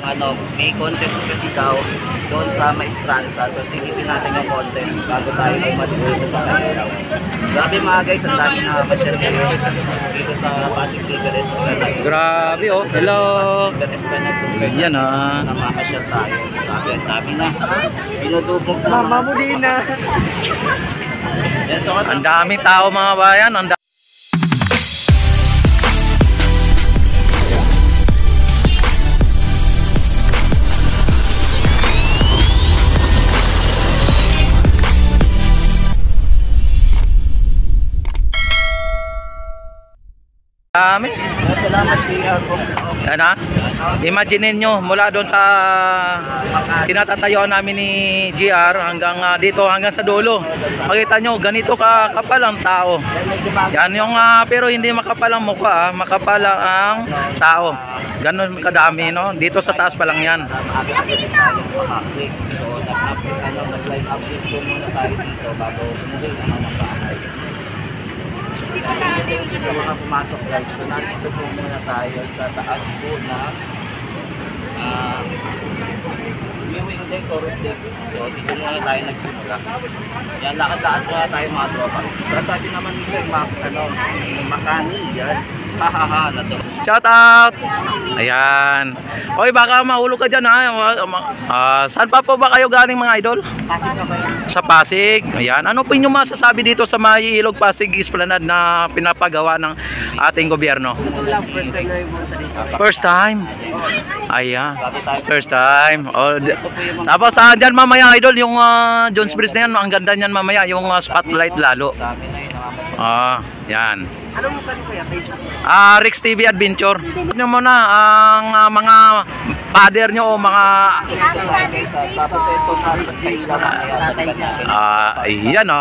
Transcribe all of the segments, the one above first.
ano, may contest kasi daw doon sa Maestranza. So silipin natin yung contest bago tayo mag-dito sa kanila. Grabe mga guys, ang dami na masyal dito sa Pasig Liga Restaurant. Grabe oh. Hello. Pasig Liga Restaurant. Yan ah. Na makasyal tayo. Grabe, ang dami na. Pinudubog na. Mama mo din na. Yan, so, Ang daming tao mga bayan. Ang dami. salamat kay Box. Yan ha. Imagine nyo mula doon sa tinatatayuan namin ni GR hanggang dito, hanggang sa dulo. Makita nyo ganito kakapal ang tao. Yan yung pero hindi makapal ang mukha, makapal ang tao. Ganon kadami no. Dito sa taas pa lang yan. So, nag-live update ko muna tayo dito bago umuwi ng mga bahay. Sa mga pumasok guys, so nandito po muna tayo sa taas po na viewing deck or deck. So dito muna tayo nagsimula. Yan, lakad-lakad muna tayo mga tropa. Pero sabi naman ni Sir Makani, yan. Hahaha, nato. Shout out. Ayan. Oy, baka mahulog ka dyan ha. Saan pa po ba kayo galing mga idol? Pasig na ba yan? Sa Pasig. Ayan. Ano po inyong masasabi dito sa May Ilog Pasig Esplanade na pinapagawa ng ating gobyerno? First time. Ayan. First time. Oh, tapos dyan mamaya idol yung Jones Bridge na yan. Ang ganda niyan mamaya yung spotlight lalo. Dami na yun. Yan. Ano mo ka kuya? Rex TV Adventure. Nyo muna ang mga father nyo o mga Tapos ito ayan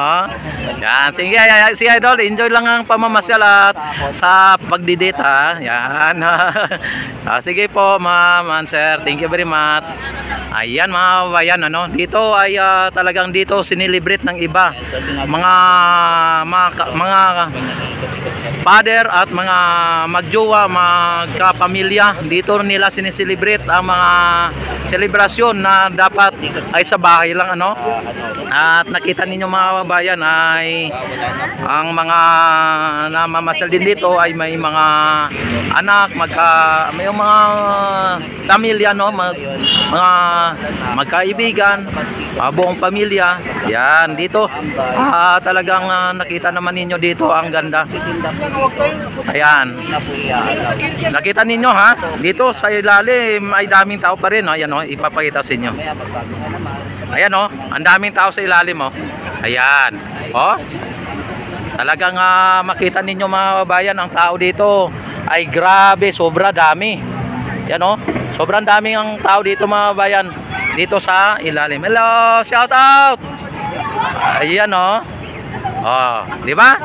yan, sige, si idol, enjoy lang ang pamamasyal at sa pagdidate ha. Yan. Sige po ma'am and sir, thank you very much. Ayan mga bayan, dito ay talagang dito sinilibrate ng iba mga father at mga magjowa, magkapamilya. Dito nila sineselebrate ang mga selebrasyon na dapat ay sa bahay lang At nakita ninyo mga bayan ay ang mga namamasyal din dito ay may mga anak, may mga pamilya mga magkaibigan, buong pamilya. Yan dito. Talagang nakita naman ninyo dito ang ganda. Ayan. Nakita ninyo ha. Dito sa ilalim ay daming tao pa rin. Ayan ipapakita sa inyo. Ayan ang daming tao sa ilalim Ayan. Talagang makita ninyo mga bayan ang tao dito ay grabe, sobra dami. Yan sobrang daming ang tao dito mga bayan. Dito sa ilalim. Hello, shout out. Ayan di ba?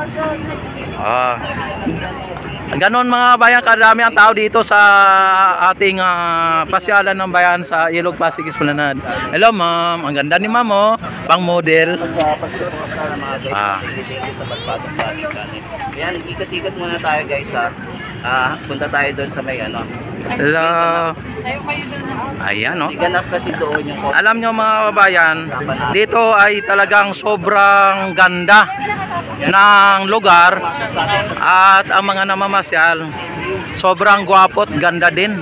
Ganon mga bayan, kadami ang tao dito sa ating pasyalan ng bayan sa Ilog Pasig Esplanade. Hello ma'am, ang ganda ni ma'am pang model. Sa pagpasok sa ating channel. Ayan, ikot-ikot muna tayo guys punta tayo doon sa may Hello. Ayan Iganap kasi doon yung alam nyo mga babayan, dito ay talagang sobrang ganda ng lugar at ang mga namamasyal sobrang gwapo at ganda din.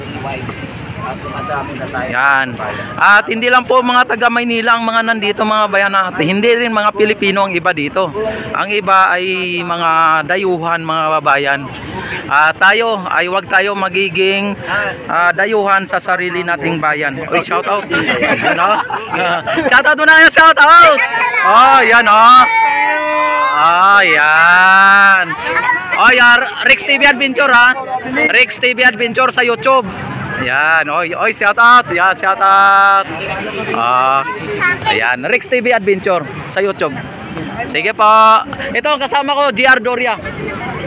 Yan. At hindi lang po mga taga Maynila ang mga nandito mga bayan natin. Hindi rin mga Pilipino ang iba dito. Ang iba ay mga dayuhan mga babayan. Tayo ay wag tayo magiging dayuhan sa sarili nating bayan. Oy, shout out. Shout out muna kayo, shout out. Yan yan. Rex TV Adventure Rex TV Adventure sa YouTube. Yan, shout out. Yan, shout out. Ayan, Rex TV Adventure sa YouTube. Sige po. Ito kasama ko GR Doria.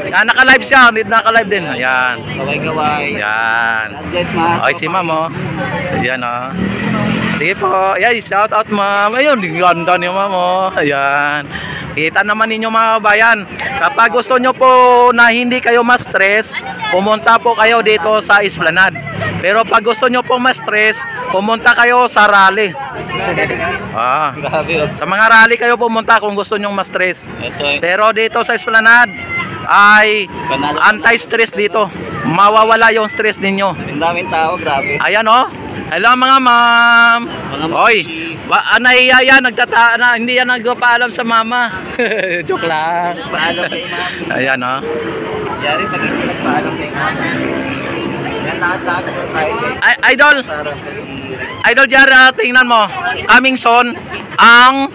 Yan, naka-live siya, naka-live din. Ayan. Gaway-gaway. Yan. Guys, ma. Si ma'am Ayan Sige po. Ayan, shout out ma'am. Ayun, ganda ni ma'am Ayan. Kita naman ninyo mga kabayan. Kapag gusto nyo po na hindi kayo ma-stress, pumunta po kayo dito sa Esplanade. Pero pag gusto nyo po ma-stress, pumunta kayo sa rally. Grabe. Sa mga rally kayo pumunta kung gusto nyo ma-stress. Ito Pero dito sa Esplanade ay anti-stress dito. Mawawala yung stress ninyo. ang daming tao, grabe. Ayan oh. Hello mga ma'am. Mga Oy, nahiya yan, hindi yan nagpaalam sa mama. Joke lang. Paalam kay mami. Ayan oh. Yari pag hindi nagpaalam kay mami. Yan lahat-lahat po tayo guys. Idol, Sarap kasi Idol Jara, tingnan mo. Coming soon ang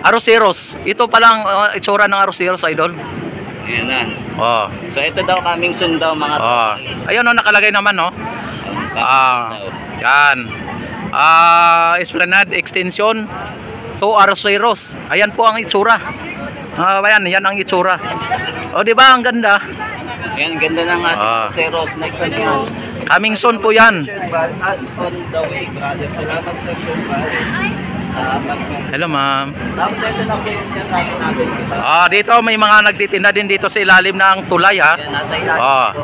Arroceros. Ito palang itsura ng Arroceros, Idol. Ayan na. Oh. So ito daw coming soon daw mga Oh. guys. Ayun oh, nakalagay naman no. Yan. Esplanade Extension to Arroceros. Ayan po ang itsura. Yan ang itsura. O di ba ang ganda? Ayan, ganda ng ating Ceros. Next ano yan? Coming soon po yan. Ads on the way, brother. Salamat sa Hello ma'am. Tapos ito na po yung sinasabi natin. Dito may mga nagtitinda din dito sa ilalim ng tulay ha. Ayan, nasa ilalim po.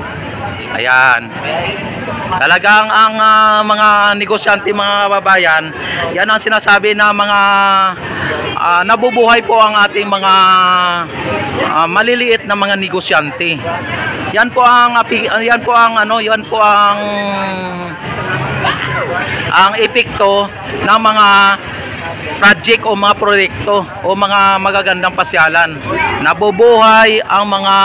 Ayan. Talagang ang mga negosyante, mga kababayan, yan ang sinasabi na mga nabubuhay po ang ating mga maliliit na mga negosyante. Yan po ang epekto ng mga project o mga proyekto o mga magagandang pasyalan. Nabubuhay ang mga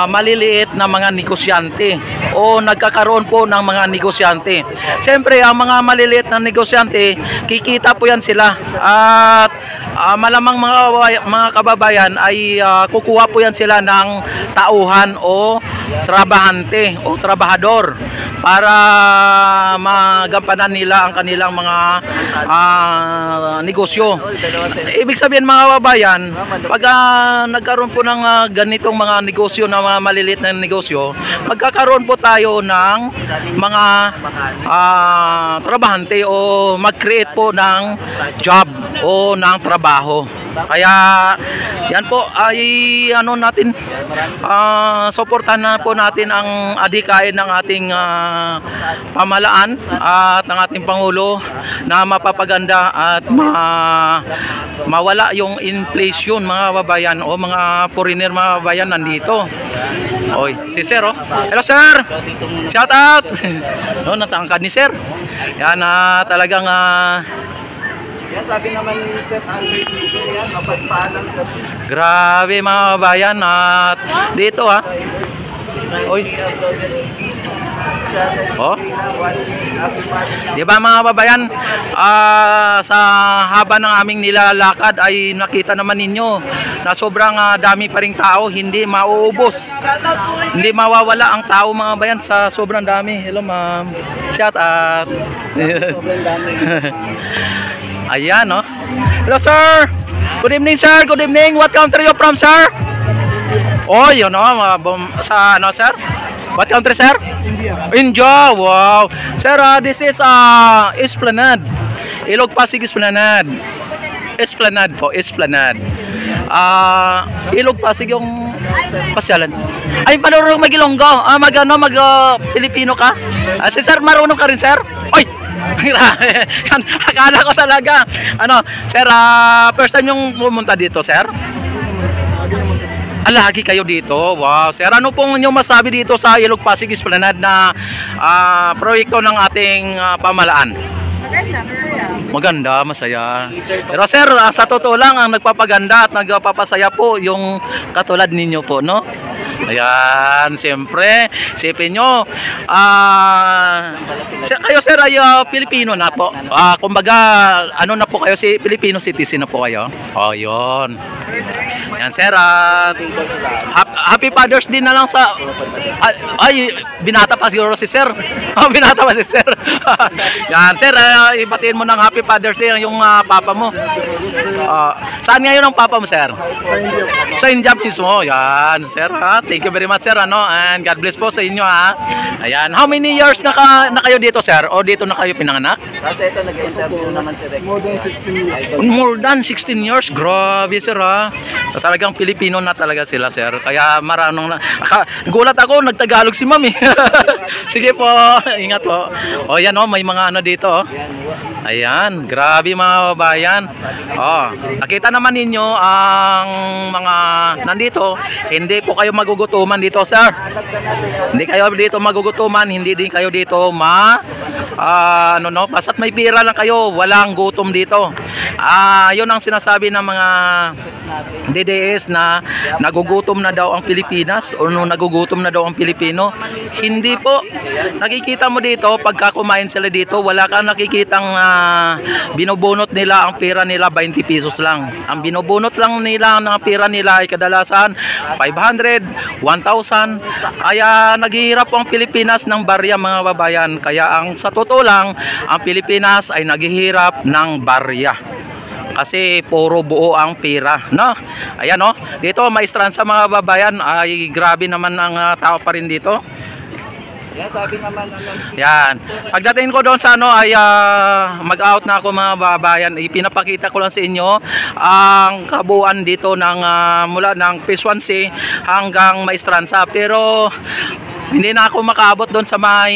maliliit na mga negosyante o nagkakaroon po ng mga negosyante. Siyempre, ang mga maliliit na negosyante, kikita po yan sila at malamang mga kababayan ay kukuha po yan sila ng tauhan o trabahante o trabahador para magampanan nila ang kanilang mga negosyo. Ibig sabihin mga kababayan, pag nagkaroon po ng ganitong mga negosyo na mga maliliit na negosyo, magkakaroon po tayo ng mga trabahante o mag-create po ng job o ng trabaho. Kaya yan po ay suportahan na po natin ang adhikain ng ating pamahalaan at ng ating Pangulo na mapapaganda at mawala yung inflation mga kababayan o mga foreigner mga kababayan nandito. Oy, si Sir oh. Hello Sir. Shout out. No, natangkad ni Sir. Yan talagang Yan, sabi naman ni Sir Albert dito, yan, mapagpaalam sa grabe mga kabayan at dito ha. Oy. Oh. Di ba mga kababayan, sa haba ng aming nilalakad ay nakita naman ninyo na sobrang dami pa ring tao, hindi mauubos. Hindi mawawala ang tao mga kababayan sa sobrang dami. Hello ma'am. Shout out. sobrang dami. Ayan, no? Hello, sir! Good evening, sir! Good evening! What country you from, sir? Oh, yun, no? Sa, ano, sir? What country, sir? India. India, wow! Sir, this is Esplanade. Ilog Pasig Esplanade. Esplanade po, Esplanade. Ilog Pasig yung pasyalan. Ay, marunong mag-Ilonggo. Pilipino ka? Si sir, marunong ka rin, sir? Oy! Akala ko talaga sir, first time yung pumunta dito, sir? Lagi kayo dito. Wow, sir, ano pong inyong masabi dito sa Ilog Pasig Esplanade na proyekto ng ating pamahalaan? Maganda, masaya. Pero sir, sa totoo lang ang nagpapaganda at nagpapasaya po yung katulad ninyo po, no? Ayan, siyempre, isipin nyo, kayo sir ay Pilipino na po. Kumbaga, ano na po kayo, Filipino citizen na po kayo. Oh, yun. Yan sir, happy Father's Day na lang sa, ay, binata pa siguro si sir. Binata pa si sir. Yan sir, ibatiin mo ng Happy Father's Day yung papa mo. Saan ngayon ang papa mo, sir? Sa India mismo. Yan, sir. Ha? Thank you very much, sir. Ano? And God bless po sa inyo. Ha? Ayan. How many years na kayo dito, sir? O dito na kayo pinanganak? Kasi ito, nag-interview naman si Rex. More than 16 years. Grabe, sir. Ha? So, talagang Pilipino na talaga sila, sir. Kaya maranong na. Gulat ako, nagtagalog si mami. Sige po. Ingat po. O, yan o. May mga ano dito. Oh. Ayan, grabe mga babayan. Oh, nakita naman ninyo ang mga nandito, hindi po kayo magugutuman dito, sir. Hindi kayo dito magugutuman, hindi din kayo dito basta't may pira lang kayo, walang gutom dito. Yun ang sinasabi ng mga DDS na nagugutom na daw ang Pilipinas o nagugutom na daw ang Pilipino. Hindi po. Nakikita mo dito, pagka kumain sila dito, wala kang nakikitang binubunot nila ang pera nila 20 pesos lang. Ang binubunot lang nila ng pera nila ay kadalasan 500, 1,000. Kaya naghihirap ang Pilipinas ng barya mga babayan. Kaya ang sa totoo lang, ang Pilipinas ay naghihirap ng barya. Kasi puro buo ang pera, no? Ayan, no? Dito maestransa mga babayan ay grabe naman ang tao pa rin dito. Yan, sabi naman Yan. Pagdating ko doon sa ano ay mag-out na ako mga babayan. Ipinapakita ko lang sa inyo ang kabuuan dito ng mula ng Pisuansi hanggang Maestranza. Pero hindi na ako makaabot doon sa may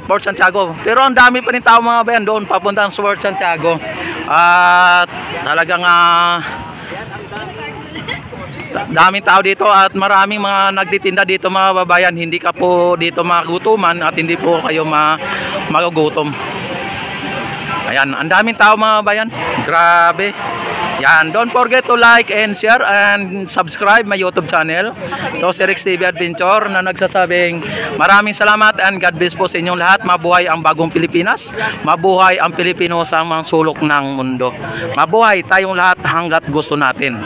Fort Santiago. Pero ang dami pa rin tao mga bayan doon papuntang sa Fort Santiago. At talagang daming tao dito at maraming mga nagtitinda dito mga babayan. Hindi ka po dito magutuman at hindi po kayo magugutom. Ayan, ang daming tao mga babayan. Grabe. Yan, don't forget to like and share and subscribe my YouTube channel. Ito si Rex TV Adventure na nagsasabing maraming salamat and God bless po sa inyong lahat. Mabuhay ang bagong Pilipinas. Mabuhay ang Pilipino sa mga sulok ng mundo. Mabuhay tayong lahat hanggat gusto natin.